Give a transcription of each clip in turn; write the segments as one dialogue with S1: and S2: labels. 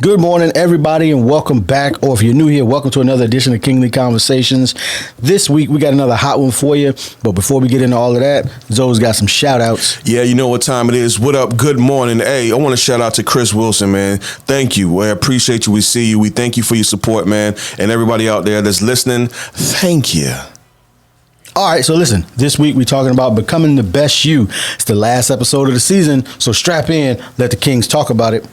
S1: Good morning, everybody, and welcome back. Or if you're new here, welcome to another edition of Kingly Conversations. This week, we got another hot one for you. But before we get into all of that, Zoe's got some shout-outs.
S2: Yeah, you know what time it is. What up? Good morning. Hey, I want to shout out to Chris Wilson, man. Thank you. I appreciate you. We see you. We thank you for your support, man. And everybody out there that's listening, thank you.
S1: All right, so listen, this week we're talking about becoming the best you. It's the last episode of the season, so strap in, let the Kings talk about it.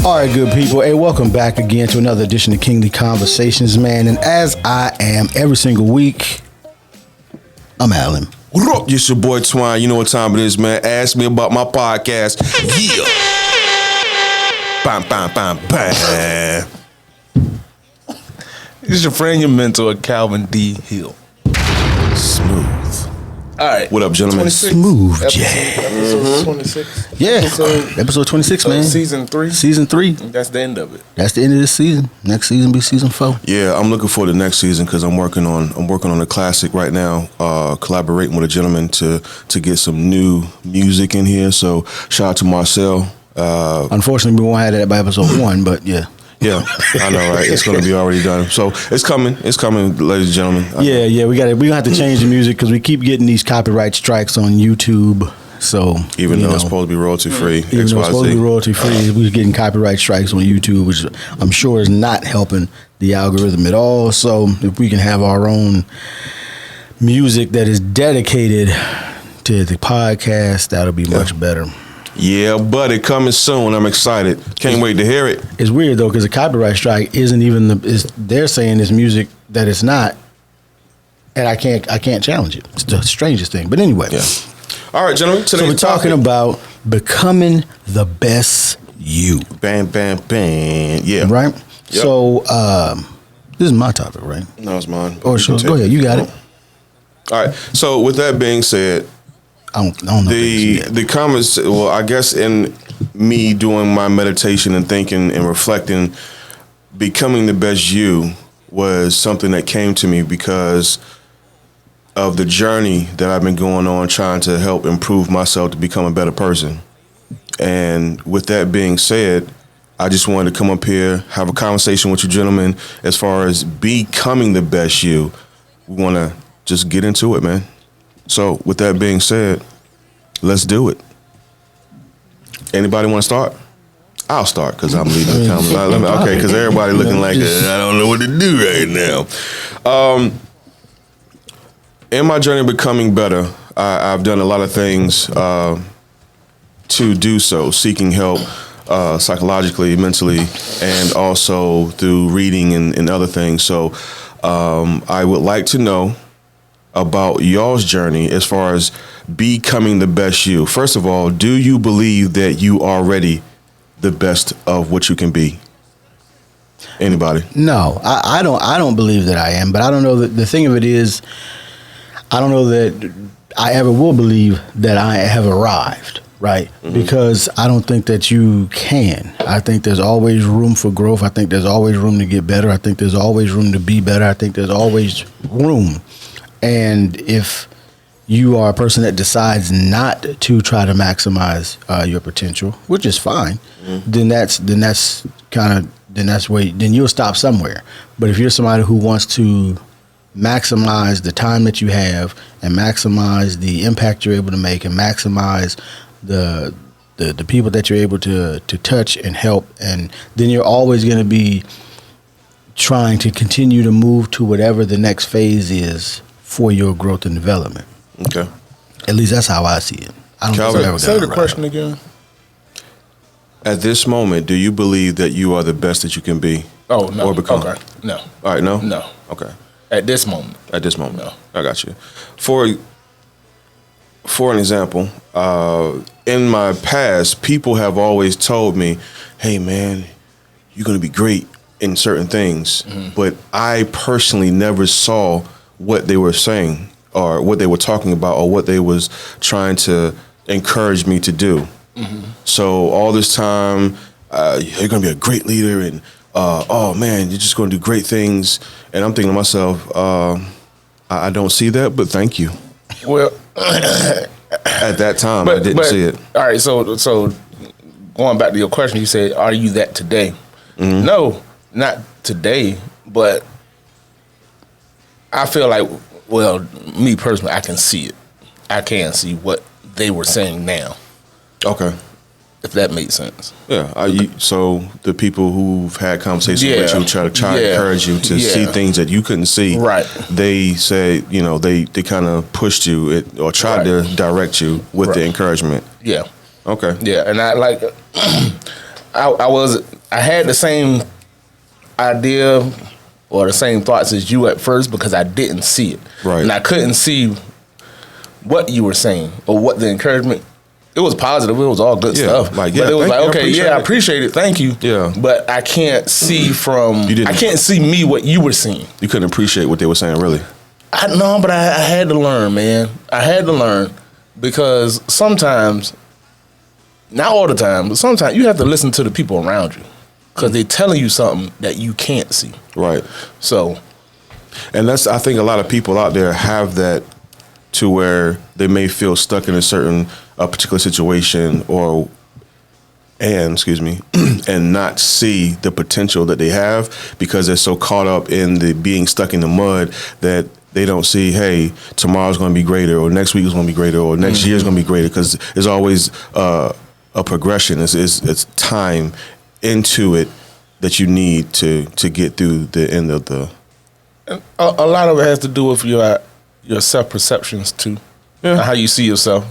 S1: All right, good people. Hey, welcome back again to another edition of Kingly Conversations, man. And as I am every single week, I'm Alan.
S2: What up? It's your boy Twine. You know what time it is, man. Ask me about my podcast. Yeah. Bam, bam, bam, bam.
S3: This is your friend, your mentor, Calvin D. Hill.
S2: Smooth.
S3: All right.
S2: What up, gentlemen?
S3: 26.
S1: Smooth
S3: Episode
S1: jazz.
S3: 26.
S1: Yeah, episode 26, man.
S3: Season 3.
S1: Season 3.
S3: That's the end of it.
S1: That's the end of this season. Next season be season 4.
S2: Yeah, I'm looking for the next season because I'm working on a classic right now. Collaborating with a gentleman to get some new music in here. So shout out to Marcel.
S1: Unfortunately, we won't have that by episode 1, but yeah.
S2: Yeah, I know, right? It's going to be already done. So it's coming, ladies and gentlemen.
S1: Yeah, we're gonna have to change the music because we keep getting these copyright strikes on YouTube. So
S2: even though it's supposed to be royalty free,
S1: even though it's supposed to be royalty free, we're getting copyright strikes on YouTube, which I'm sure is not helping the algorithm at all. So if we can have our own music that is dedicated to the podcast, that'll be much better.
S2: Yeah, buddy, coming soon. I'm excited. Can't wait to hear it.
S1: It's weird though because the copyright strike isn't even they're saying it's music that it's not, and I can't challenge it. It's the strangest thing. But anyway,
S2: yeah. All right, gentlemen.
S1: So we're talking about becoming the best you.
S2: Bam, bam, bam. Yeah.
S1: Right.
S2: Yep.
S1: So this is my topic, right?
S2: No, it's mine.
S1: Or sure, go ahead. You got it.
S2: All right. So with that being said,
S1: I don't know.
S2: The comments. Well, I guess in me doing my meditation and thinking and reflecting, becoming the best you was something that came to me because of the journey that I've been going on, trying to help improve myself to become a better person. And with that being said, I just wanted to come up here, have a conversation with you gentlemen as far as becoming the best you. We want to just get into it, man. So with that being said, let's do it. Anybody want to start? I'll start because I'm leading the conversation. Okay, because everybody looking like I don't know what to do right now. In my journey of becoming better, I've done a lot of things to do so, seeking help psychologically, mentally, and also through reading and other things. So I would like to know about y'all's journey as far as becoming the best you. First of all, do you believe that you are already the best of what you can be? Anybody?
S1: No, I don't believe that I am, but I don't know that the thing of it is, I don't know that I ever will believe that I have arrived, right? Mm-hmm. Because I don't think that you can. I think there's always room for growth. I think there's always room to get better. I think there's always room to be better. I think there's always room. And if you are a person that decides not to try to maximize your potential, which is fine, then you'll stop somewhere. But if you're somebody who wants to maximize the time that you have and maximize the impact you're able to make and maximize the people that you're able to touch and help, and then you're always going to be trying to continue to move to whatever the next phase is for your growth and development.
S2: Okay.
S1: At least that's how I see it. I don't think I've ever
S3: Say the question again.
S2: At this moment, do you believe that you are the best that you can be?
S3: Oh, no.
S2: Or become?
S3: Okay. No.
S2: All right, no?
S3: No.
S2: Okay.
S3: At this moment.
S2: At this moment.
S3: No.
S2: I got you. For an example, in my past, people have always told me, hey, man, you're going to be great in certain things. But I personally never saw what they were saying or what they were talking about or what they was trying to encourage me to do. So all this time, you're going to be a great leader and, oh man, you're just going to do great things. And I'm thinking to myself, I don't see that, but thank you.
S3: Well,
S2: at that time, I didn't see it.
S3: All right, so going back to your question, you said, "Are you that today?" No, not today, but I feel like, well, me personally, I can see it. I can see what they were saying now.
S2: Okay.
S3: If that makes sense.
S2: Yeah. So the people who've had conversations with you try to encourage you to see things that you couldn't see. Right. They say, they kind of pushed you or tried to direct you with the encouragement.
S3: Yeah.
S2: Okay.
S3: Yeah, and I had the same idea or the same thoughts as you at first because I didn't see it.
S2: Right.
S3: And I couldn't see what you were saying or what the encouragement. It was positive. It was all good stuff. But it was like, okay, I appreciate it. Thank you. Yeah. But I can't see I can't see me what you were seeing.
S2: You couldn't appreciate what they were saying, really?
S3: But I had to learn, man. I had to learn because sometimes, not all the time, but sometimes you have to listen to the people around you because they're telling you something that you can't see.
S2: Right.
S3: So.
S2: And I think a lot of people out there have that to where they may feel stuck in a particular situation and not see the potential that they have because they're so caught up in the being stuck in the mud that they don't see, hey, tomorrow's going to be greater or next week is going to be greater or next year's going to be greater because there's always a progression. It's time into it that you need to get through the end of the.
S3: And a lot of it has to do with your self-perceptions too, and how you see yourself.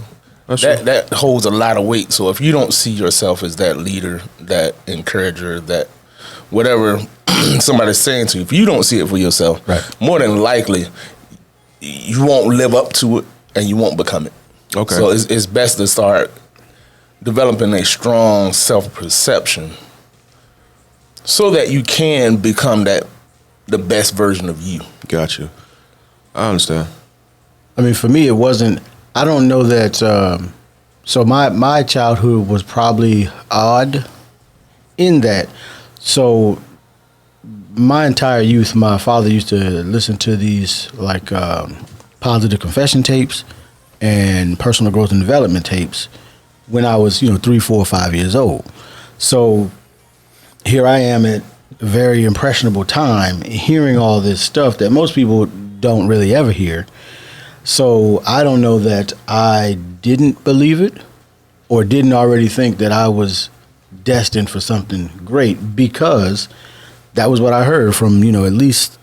S3: That holds a lot of weight. So if you don't see yourself as that leader, that encourager, that whatever somebody's saying to you, if you don't see it for yourself, more than likely you won't live up to it and you won't become it. Okay. So it's best to start developing a strong self-perception so that you can become the best version of you.
S2: Gotcha. I understand.
S1: I mean, for me, it wasn't. I don't know that. So my childhood was probably odd in that. So my entire youth, my father used to listen to these like positive confession tapes and personal growth and development tapes when I was 3, 4, 5 years old. So here I am at a very impressionable time hearing all this stuff that most people don't really ever hear. So I don't know that I didn't believe it or didn't already think that I was destined for something great because that was what I heard from, at least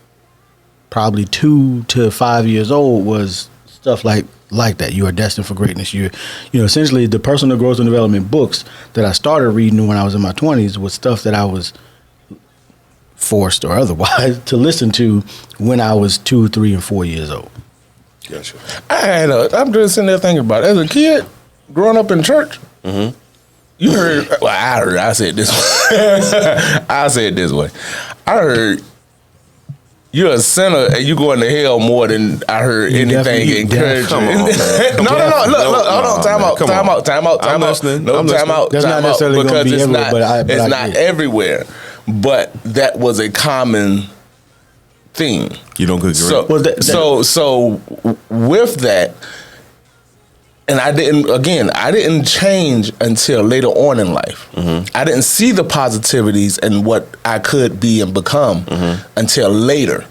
S1: probably 2 to 5 years old was stuff like that. You are destined for greatness. Essentially the personal growth and development books that I started reading when I was in my 20s was stuff that I was forced or otherwise to listen to when I was 2, 3, and 4 years old.
S2: Gotcha.
S3: I'm just sitting there thinking about it. As a kid, growing up in church, you heard. Well, I said it this way. I said it this way. I heard you're a sinner and you going to hell more than I heard anything encouraging.
S2: Come on, man.
S3: No. Look. Hold on. Time out.
S2: I'm listening.
S3: No, time out.
S1: That's not necessarily going to be everywhere,
S3: it's not everywhere. But that was a common theme.
S2: You don't agree.
S3: So with that, and I didn't change until later on in life. I didn't see the positivities and what I could be and become until later.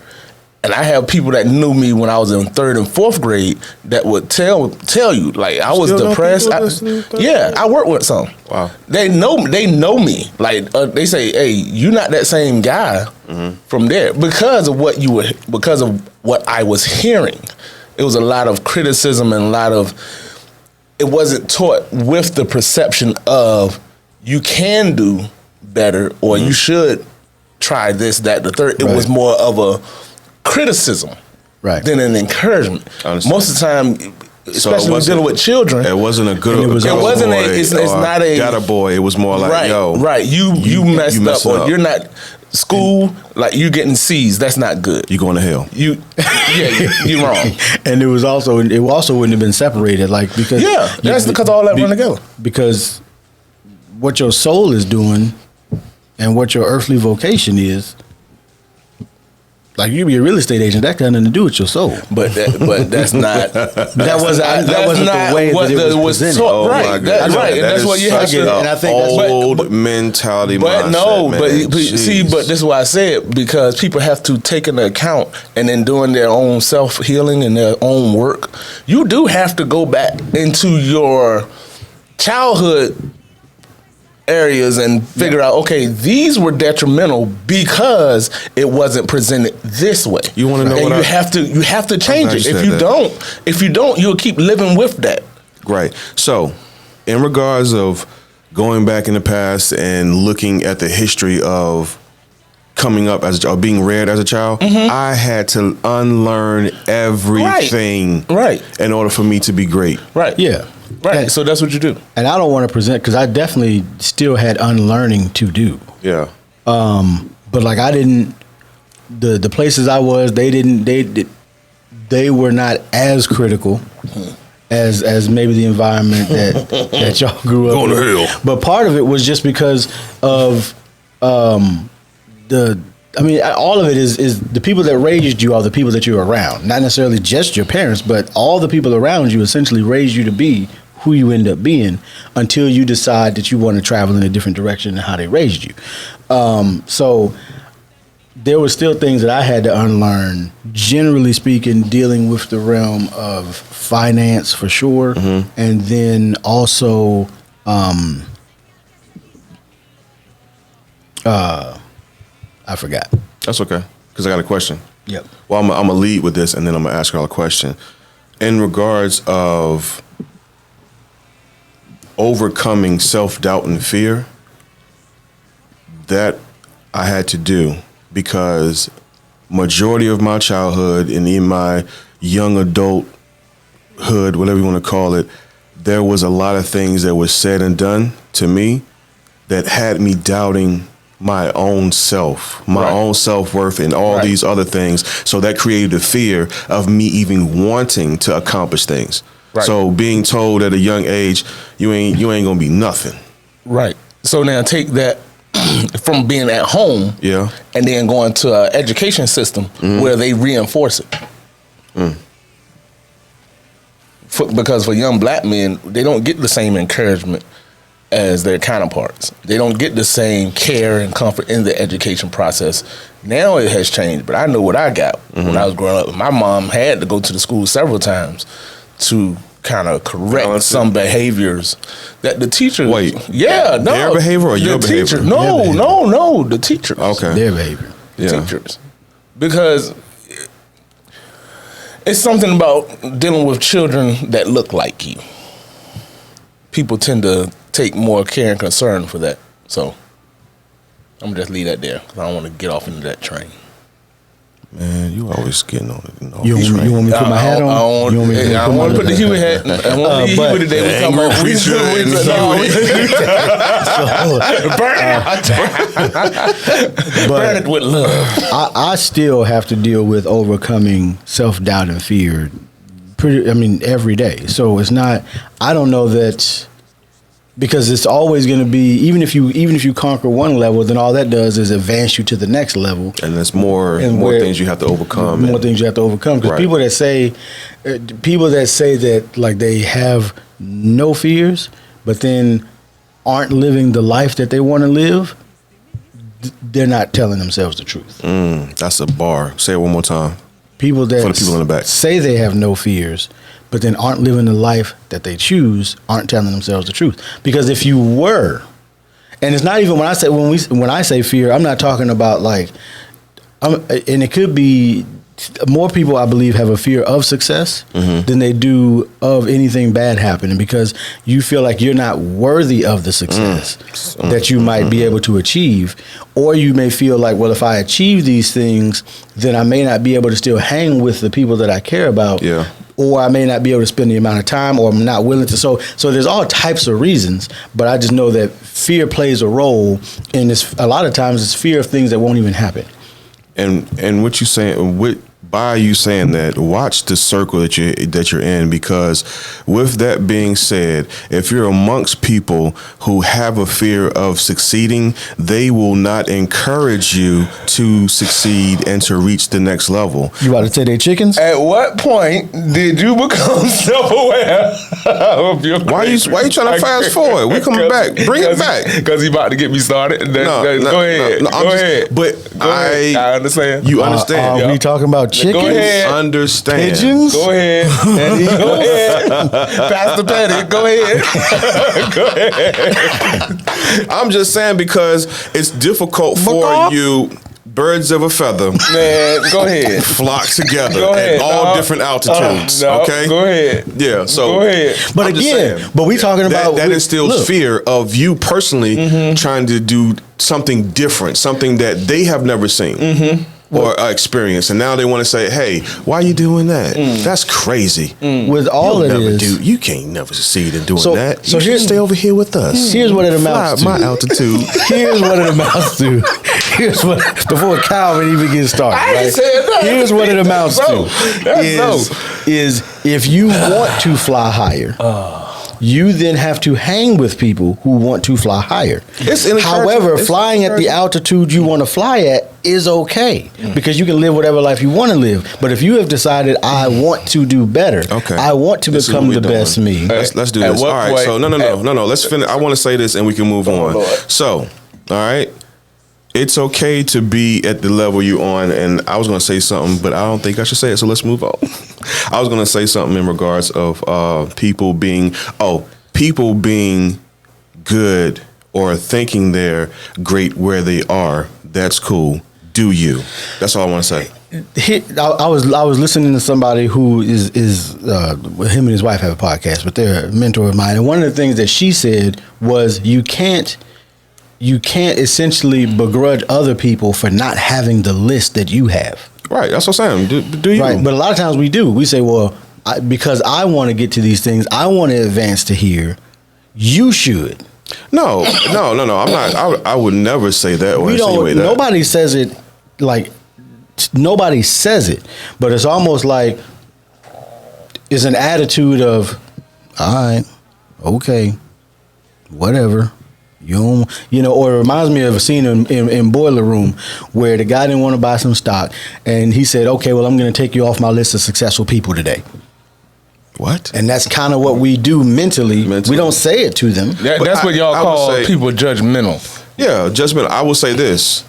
S3: And I have people that knew me when I was in 3rd and 4th grade that would tell you, like, I was depressed. I work with some. Wow. They know me. Like they say, hey, you're not that same guy from there because of what I was hearing. It was a lot of criticism and it wasn't taught with the perception of you can do better or you should try this, that, the third. It was more of a criticism than an encouragement. Most of the time, especially when dealing with children.
S2: It wasn't a good.
S1: And
S2: It
S3: wasn't a. It's not a.
S2: Got a boy. It was more like,
S3: right,
S2: yo,
S3: right. You messed up, or you're not. School, like you getting C's, that's not good.
S2: You going to hell.
S3: You wrong.
S1: And it also wouldn't have been separated, like because
S3: that's because all that run together.
S1: Because what your soul is doing and what your earthly vocation is, like you be a real estate agent, that got nothing to do with your soul.
S3: But that's not.
S1: That wasn't the way that it was presented.
S3: Taught, right, right. And that's what you have to.
S2: And I think old mentality.
S3: But
S2: mindset,
S3: no,
S2: man.
S3: but this is why I said, because people have to take into account, and in doing their own self healing and their own work, you do have to go back into your childhood areas and figure out, okay, these were detrimental because it wasn't presented this way.
S2: You want to know
S3: and
S2: what
S3: you have to change it. If you don't, you'll keep living with that.
S2: Right. So, in regards of going back in the past and looking at the history of coming up as a child, being reared as a child, I had to unlearn everything in order for me to be great.
S3: Right.
S1: Yeah.
S3: Right.
S1: And,
S3: so that's what you do.
S1: And I don't want to present, because I definitely still had unlearning to do.
S2: Yeah.
S1: But like I didn't, the places I was, they were not as critical as maybe the environment that y'all grew up
S2: Going to
S1: in.
S2: hell.
S1: But part of it was just because of all of it is the people that raised you are the people that you're around. Not necessarily just your parents, but all the people around you essentially raised you to be who you end up being until you decide that you want to travel in a different direction than how they raised you. So there were still things that I had to unlearn, generally speaking, dealing with the realm of finance for sure. And then also, I forgot.
S2: That's okay, because I got a question.
S1: Yep.
S2: Well, I'm going to lead with this, and then I'm going to ask y'all a question. In regards of overcoming self-doubt and fear, that I had to do because majority of my childhood and in my young adulthood, whatever you want to call it, there was a lot of things that was said and done to me that had me doubting my own self, my own self-worth, and all these other things. So that created a fear of me even wanting to accomplish things. Right. So being told at a young age, you ain't gonna be nothing.
S3: Right. So now take that from being at home, and then going to an education system where they reinforce it. Because for young black men, they don't get the same encouragement as their counterparts. They don't get the same care and comfort in the education process. Now it has changed, but I know what I got when I was growing up. My mom had to go to the school several times to kind of correct some behaviors that the teacher.
S2: Their behavior or your behavior?
S3: No, the teachers.
S2: Okay,
S1: their behavior.
S3: The teachers, because it's something about dealing with children that look like you. People tend to take more care and concern for that. So I'm gonna just leave that there. I don't want to get off into that train.
S2: Man, you always getting on it.
S1: You want me to put my hat on?
S3: I don't want to put the Huey hat. I want to be Huey today. We talking about preacher. Burn it with love.
S1: I still have to deal with overcoming self-doubt and fear every day. So it's not, I don't know that, because it's always going to be, even if you conquer one level, then all that does is advance you to the next level.
S2: And there's more things you have to overcome.
S1: More things you have to overcome. Because people that say that like they have no fears, but then aren't living the life that they want to live, they're not telling themselves the truth.
S2: That's a bar. Say it one more time.
S1: People that
S2: for the people in the back
S1: say they have no fears, but then aren't living the life that they choose, aren't telling themselves the truth. Because if you were, and it's not even when I say fear, I'm not talking about like, and it could be more people, I believe, have a fear of success than they do of anything bad happening, because you feel like you're not worthy of the success that you might be able to achieve. Or you may feel like, well, if I achieve these things, then I may not be able to still hang with the people that I care about. or I may not be able to spend the amount of time, or I'm not willing to. So there's all types of reasons, but I just know that fear plays a role in this. A lot of times it's fear of things that won't even happen.
S2: And what you saying? By you saying that, watch the circle that you're in, because with that being said, if you're amongst people who have a fear of succeeding, they will not encourage you to succeed and to reach the next level.
S1: You about to say they chickens?
S3: At what point did you become self-aware of your
S2: Why you trying to fast forward? We coming back. Bring it back.
S3: Because he about to get me started. Go ahead. Go ahead.
S2: But
S3: I understand.
S2: You understand.
S1: Are we talking about chickens?
S3: Go ahead.
S2: Understand.
S1: Pigeons?
S3: Go ahead. Go ahead. Pastor Petty, go ahead. Go ahead.
S2: I'm just saying, because it's difficult for you. Birds of a feather,
S3: man. Go ahead.
S2: Flock together
S3: Go ahead.
S2: at all different altitudes. Okay.
S3: Go ahead.
S2: Yeah. So
S3: go ahead.
S1: But
S2: I'm just
S1: again,
S2: saying,
S1: but we talking about
S2: that instills fear of you personally trying to do something different, something that they have never seen. Or experienced, and now they want to say, "Hey, why are you doing that? That's crazy."
S1: With all
S2: You'll
S1: it is,
S2: you can't never succeed in doing that.
S1: So
S2: You should
S1: here's
S2: stay over here with us.
S1: Here's what it amounts to.
S2: My altitude.
S1: Here's what it amounts to. Here's what, before Calvin even gets started.
S3: I ain't said that.
S1: Here's what it amounts to. Is if you want to fly higher, you then have to hang with people who want to fly higher. However, flying at the altitude you want to fly at is okay, because you can live whatever life you want to live. But if you have decided, I want to do better, I want to become the best me.
S2: Let's do this. All right. So no. Let's finish. I want to say this, and we can move on.
S3: Lord.
S2: So, all right. It's okay to be at the level you're on, and I was going to say something, but I don't think I should say it, so let's move on. I was going to say something in regards of people being good or thinking they're great where they are. That's cool. Do you? That's all I want to say.
S1: I was listening to somebody who is him and his wife have a podcast, but they're a mentor of mine, and one of the things that she said was you can't essentially begrudge other people for not having the list that you have.
S2: Right, that's what I'm saying. Do you?
S1: Right, but a lot of times we do. We say, well, because I want to get to these things, I want to advance to here. You should.
S2: No. I'm not. I would never say that or insinuate that.
S1: Nobody says it like. Nobody says it, but it's almost like it's an attitude of, all right, okay, whatever. Or it reminds me of a scene in Boiler Room where the guy didn't want to buy some stock, and he said, okay, well, I'm going to take you off my list of successful people today.
S2: What?
S1: And that's kind of what we do mentally. We don't say it to them.
S3: That's what y'all call people judgmental.
S2: Yeah, judgmental. I will say this.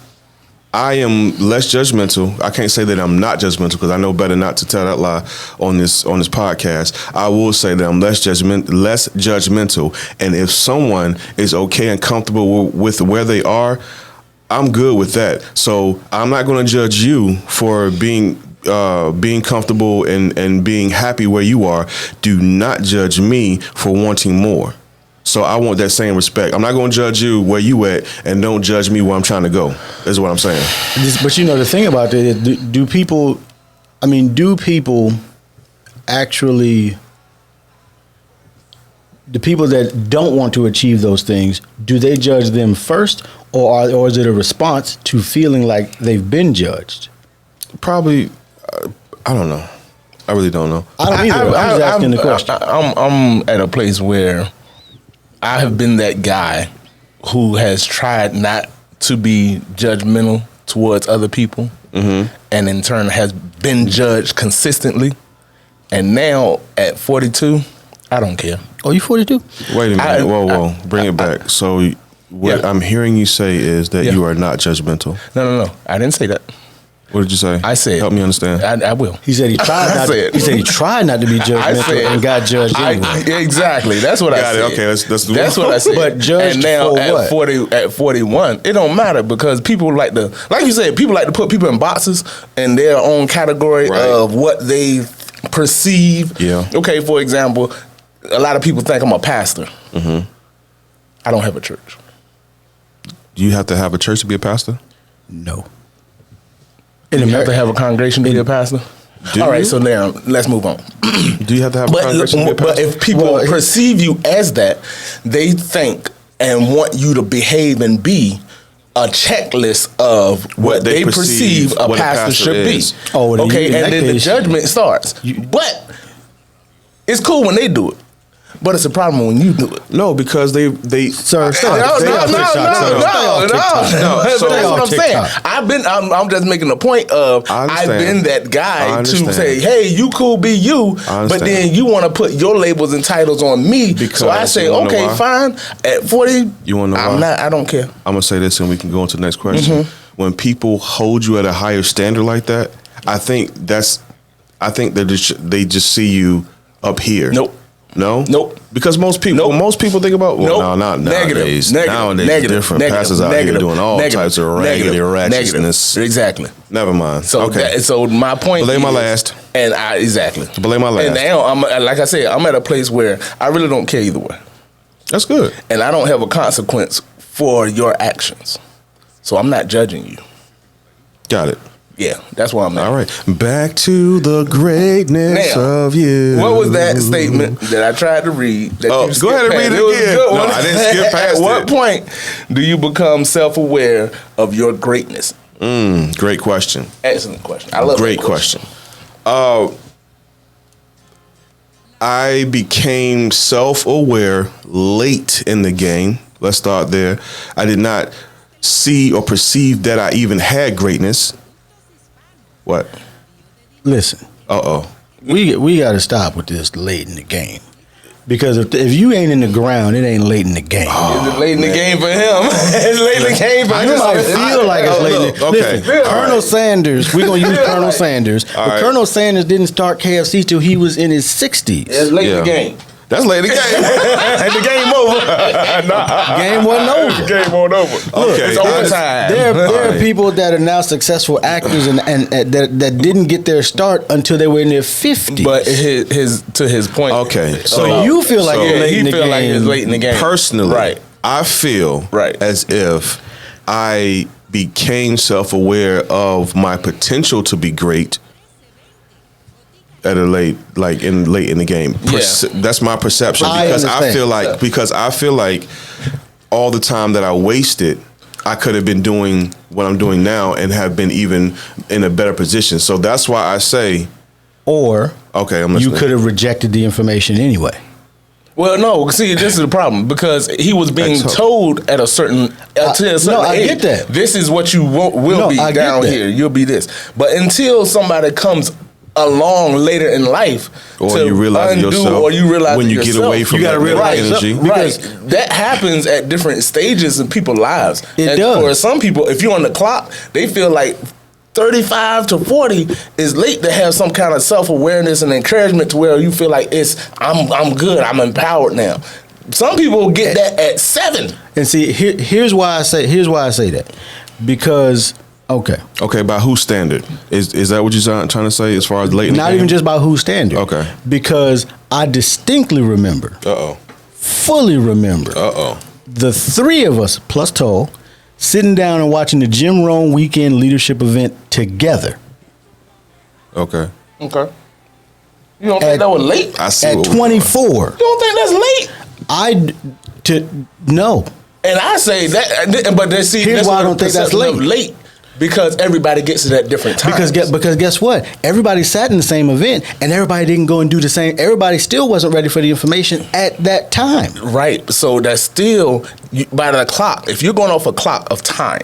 S2: I am less judgmental. I can't say that I'm not judgmental, because I know better not to tell that lie on this podcast. I will say that I'm less judgmental. And if someone is okay and comfortable with where they are, I'm good with that. So I'm not going to judge you for being comfortable and being happy where you are. Do not judge me for wanting more. So I want that same respect. I'm not going to judge you where you at, and don't judge me where I'm trying to go. Is what I'm saying.
S1: But the thing about it is, do people actually, the people that don't want to achieve those things, do they judge them first, or is it a response to feeling like they've been judged?
S2: Probably, I don't know. I really don't know.
S1: I don't either. I'm just asking the question.
S3: I'm at a place where I have been that guy who has tried not to be judgmental towards other people, and in turn has been judged consistently. And now at 42, I don't care.
S1: Oh, you 42?
S2: Wait a minute. Whoa. Bring it back. So what I'm hearing you say is that you are not judgmental.
S3: No. I didn't say that.
S2: What did you say?
S3: I said,
S2: help me understand.
S3: I will.
S1: He said he tried not. He said he tried not to be judgmental and got judged anyway.
S3: Exactly. That's what I said.
S2: Okay, let's do it.
S3: That's what I said.
S1: But judged
S3: and now
S1: for
S3: at
S1: what?
S3: At 41, it don't matter, because people like you said, people like to put people in boxes in their own category of what they perceive.
S2: Yeah.
S3: Okay. For example, a lot of people think I'm a pastor. I don't have a church.
S2: Do you have to have a church to be a pastor?
S1: No.
S3: You have to have a congregation to be a pastor? All right, so now let's move on.
S2: Do you have to have a congregation to get
S3: But
S2: pastor?
S3: if people perceive you as that, they think and want you to behave and be a checklist of what they perceive a pastor should
S2: is.
S3: be.
S1: Oh, well,
S3: okay,
S1: in
S3: and
S1: that
S3: then the
S1: case,
S3: judgment starts. But it's cool when they do it. But it's a problem when you do it.
S2: No, because they
S1: Sir, stay
S3: No,
S1: off TikTok.
S3: That's
S1: Stay
S3: what
S1: off
S3: I'm saying.
S1: TikTok.
S3: I'm just making a point of
S2: I
S3: I've
S2: understand.
S3: been that guy
S2: I
S3: to
S2: understand.
S3: say, hey, you cool, be you,
S2: I understand.
S3: but then you want to put your labels and titles on me.
S2: Because
S3: So I say,
S2: you wanna know
S3: okay,
S2: why?
S3: fine. At 40,
S2: You wanna know why?
S3: I don't care.
S2: I'm gonna say this, and we can go on to the next question.
S3: Mm-hmm.
S2: When people hold you at a higher standard like that, I think they just see you up here.
S3: Nope.
S2: No?
S3: Nope.
S2: Because most people think about, well,
S3: Nope.
S2: no, not nowadays.
S3: Negative.
S2: Nowadays,
S3: Negative.
S2: different
S3: Negative.
S2: pastors out
S3: Negative.
S2: here doing all
S3: Negative.
S2: types of raggedy
S3: Negative.
S2: ratchetness.
S3: Negative. Exactly.
S2: Never mind.
S3: So
S2: okay.
S3: so my point
S2: Belay
S3: is,
S2: my last.
S3: And exactly.
S2: Belay my last.
S3: And now I'm like I said, I'm at a place where I really don't care either way.
S2: That's good.
S3: And I don't have a consequence for your actions. So I'm not judging you.
S2: Got it.
S3: Yeah, that's where I'm at.
S2: All right. Back to the greatness
S3: Now,
S2: of you.
S3: What was that statement that I tried to read? That
S2: Oh,
S3: you
S2: go ahead and
S3: skipped
S2: read
S3: past?
S2: it
S3: was a
S2: again.
S3: good
S2: No,
S3: one.
S2: I didn't skip past
S3: At what
S2: it.
S3: point do you become self-aware of your greatness?
S2: Great question.
S3: Excellent question. I love
S2: Great
S3: that question.
S2: I became self-aware late in the game. Let's start there. I did not see or perceive that I even had greatness. What?
S1: Listen,
S2: Uh-oh.
S1: we got to stop with this late in the game. Because if you ain't in the ground, it ain't late in the game.
S3: Is it late in the game for him? It's late in the game for him.
S1: You might feel like it's late.
S2: look, okay.
S1: Listen, Colonel Sanders, we're going to use Colonel Sanders. But
S2: right.
S1: Colonel Sanders didn't start KFC till he was in his 60s.
S3: It's late in the
S2: Yeah.
S3: game.
S2: That's late in the game.
S3: The game over.
S1: Game wasn't over.
S3: Game wasn't over.
S2: Okay.
S3: It's overtime.
S1: There are people that are now successful actors and that didn't get their start until they were in their 50s.
S3: But to his point.
S2: Okay.
S1: So you feel like you're late in the game.
S3: like it's late in the game.
S2: Personally,
S3: Right.
S2: I feel
S3: Right.
S2: as if I became self-aware of my potential to be great at a late in the game. That's my perception
S1: I
S2: because I
S1: understand.
S2: feel like all the time that I wasted, I could have been doing what I'm doing now and have been even in a better position. So that's why I say,
S1: Or
S2: okay, I'm
S1: you
S2: listening.
S1: could have rejected the information anyway.
S3: Well, no. See, this is the problem because he was being told at a certain
S1: I
S3: age.
S1: get that.
S3: This is what you will be
S1: I get
S3: down
S1: that.
S3: here. You'll be this. But until somebody comes along later in life,
S2: Or
S3: to
S2: you realize
S3: undo,
S2: yourself
S3: or you realize
S2: when you
S3: yourself,
S2: get away from
S1: You gotta
S2: that
S1: realize
S2: energy.
S1: because-
S3: Right. That happens at different stages in people's lives.
S1: It
S3: and
S1: does.
S3: For some people, if you're on the clock, they feel like 35 to 40 is late to have some kind of self-awareness and encouragement to where you feel like I'm good, I'm empowered now. Some people get that at 7.
S1: And see, here's why I say that. Because
S2: Okay, by whose standard? Is that what you're trying to say as far as late in the
S1: not
S2: game?
S1: even just by whose standard.
S2: Okay.
S1: Because I distinctly remember,
S2: Uh-oh.
S1: fully remember,
S2: Uh-oh.
S1: the three of us plus Toll sitting down and watching the Jim Rohn weekend leadership event together
S2: Okay.
S3: Okay. You don't think that was late?
S2: I see.
S1: at
S2: what we're
S1: 24.
S3: You don't think that's late?
S1: No.
S3: And I say that, but see,
S1: Here's
S3: that's
S1: why I
S3: what
S1: don't think that's
S3: perception of
S1: late.
S3: late because everybody gets it at different times.
S1: Because guess what? Everybody sat in the same event and everybody didn't go and do the same. Everybody still wasn't ready for the information at that time.
S3: Right. So that's still by the clock. If you're going off a clock of time,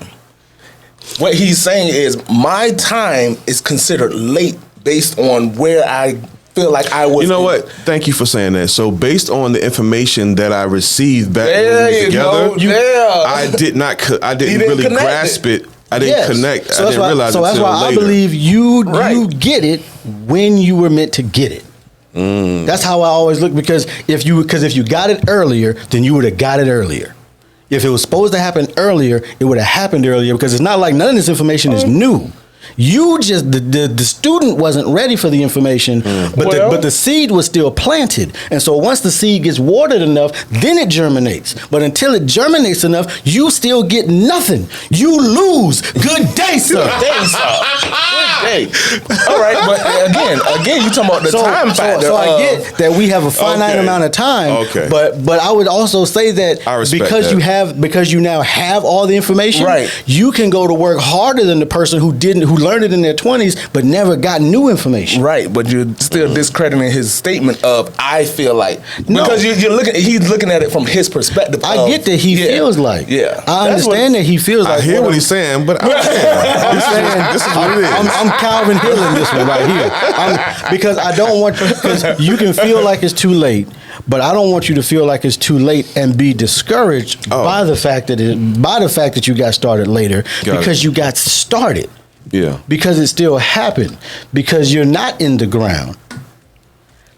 S3: what he's saying is my time is considered late based on where I feel like I was.
S2: You know what? Thank you for saying that. So based on the information that I received back when
S3: There
S2: we was
S3: you
S2: together,
S3: go. Yeah.
S2: I didn't
S3: didn't
S2: really
S3: connect
S2: grasp
S3: it.
S2: it. I didn't connect.
S1: So
S2: I didn't realize
S1: so
S2: it
S1: that's
S2: until
S1: why
S2: later.
S1: I believe you
S3: Right.
S1: get it when you were meant to get it. That's how I always look because if you got it earlier, then you would have got it earlier. If it was supposed to happen earlier, it would have happened earlier because it's not like none of this information is new. You just the student wasn't ready for the information, but the seed was still planted. And so once the seed gets watered enough, then it germinates. But until it germinates enough, you still get nothing. You lose. Good day, sir.
S3: Good day, sir. Good day. All right, but again, you talking about the time factor.
S1: So I get that we have a finite amount of time.
S2: Okay.
S1: But I would also say that
S2: I respect
S1: because
S2: that.
S1: because you now have all the information,
S3: right,
S1: you can go to work harder than the person who learned it in their 20s but never got new information.
S3: Right, but you're still discrediting his statement of I feel like, because he's looking at it from his perspective.
S1: I get that he feels like.
S3: Yeah.
S1: I understand that he feels like.
S2: I hear what he's saying, but this is what it is.
S1: I'm Calvin Hill in this one right here. Because I don't want, because you can feel like it's too late, but I don't want you to feel like it's too late and be discouraged by the fact that you got started later, because you got started.
S2: Yeah.
S1: Because it still happened. Because you're not in the ground.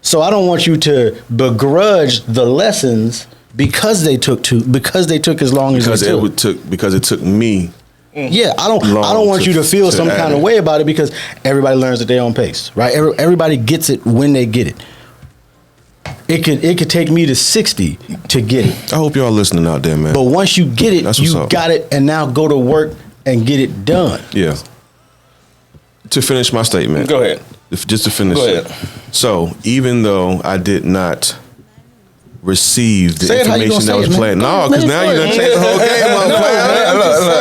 S1: So I don't want you to begrudge the lessons because they took as long as it took.
S2: Because it took me.
S1: Yeah, I don't want you to feel some kind of way about it, because everybody learns at their own pace, right? Everybody gets it when they get it. It could take me to 60 to get it.
S2: I hope y'all listening out there, man.
S1: But once you get it, you got it, and now go to work and get it done.
S2: Yeah. To finish my statement.
S3: Go ahead.
S2: Just to finish it. So, even though I did not receive the information that was planned. No, because now you're going to take the whole game up.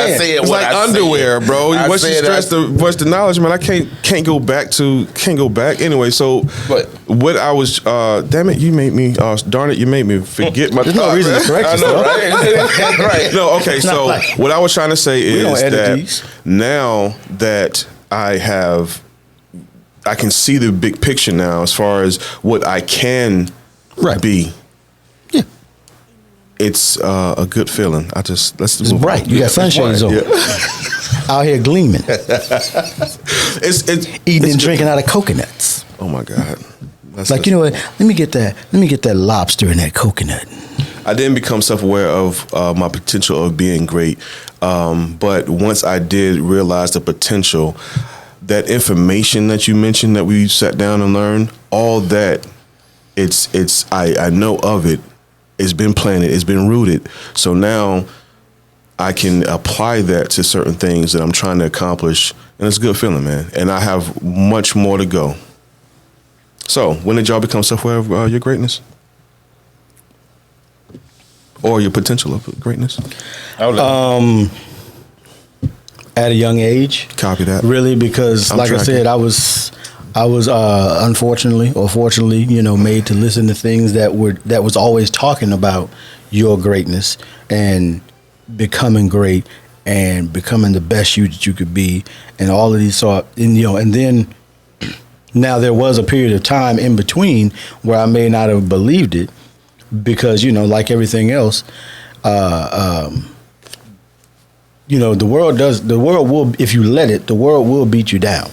S2: It's like underwear, bro. Once you stress the knowledge, man, I can't go back. Anyway, so what I was, damn it, you made me, darn it, you made me forget my thought.
S1: There's no reason to correct yourself.
S2: Right. No, okay, so what I was trying to say is that now that I can see the big picture now as far as what I can be.
S1: Yeah.
S2: It's a good feeling. Let's
S1: it's bright. You got sunshade on. Yeah. Out here gleaming.
S2: It's
S1: eating and drinking out of coconuts.
S2: Oh my God.
S1: You know what? Let me get that lobster in that coconut.
S2: I didn't become self-aware of my potential of being great. But once I did realize the potential, that information that you mentioned that we sat down and learned, all that, I know of it. It's been planted. It's been rooted. So now I can apply that to certain things that I'm trying to accomplish, and it's a good feeling, man. And I have much more to go. So when did y'all become self-aware of your greatness? Or your potential of greatness?
S1: At a young age.
S2: Copy that.
S1: Really, because I said, I was unfortunately or fortunately, made to listen to things that was always talking about your greatness and becoming great and becoming the best you that you could be, and all of these and then now there was a period of time in between where I may not have believed it, because like everything else, the world will, if you let it, the world will beat you down.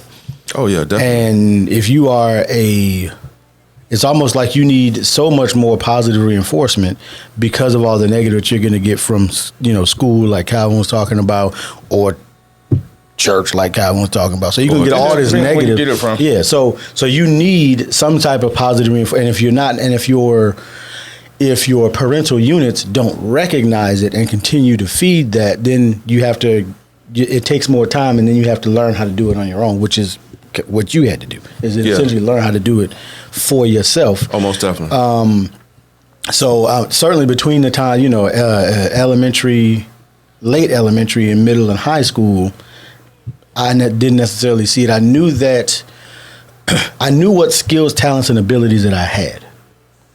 S2: Oh yeah, definitely. And
S1: if you are it's almost like you need so much more positive reinforcement because of all the negative that you're going to get from, school, like Calvin was talking about, or church, like Calvin was talking about. So you can get all this negative.
S3: Where you get it from.
S1: Yeah. So you need some type of positive reinforcement. And if you're not, and if your parental units don't recognize it and continue to feed that, then it takes more time, and then you have to learn how to do it on your own, which is what you had to do, is essentially learn how to do it for yourself.
S2: Oh, most definitely.
S1: So certainly between the time, elementary, late elementary and middle and high school, I didn't necessarily see it. I knew what skills, talents, and abilities that I had.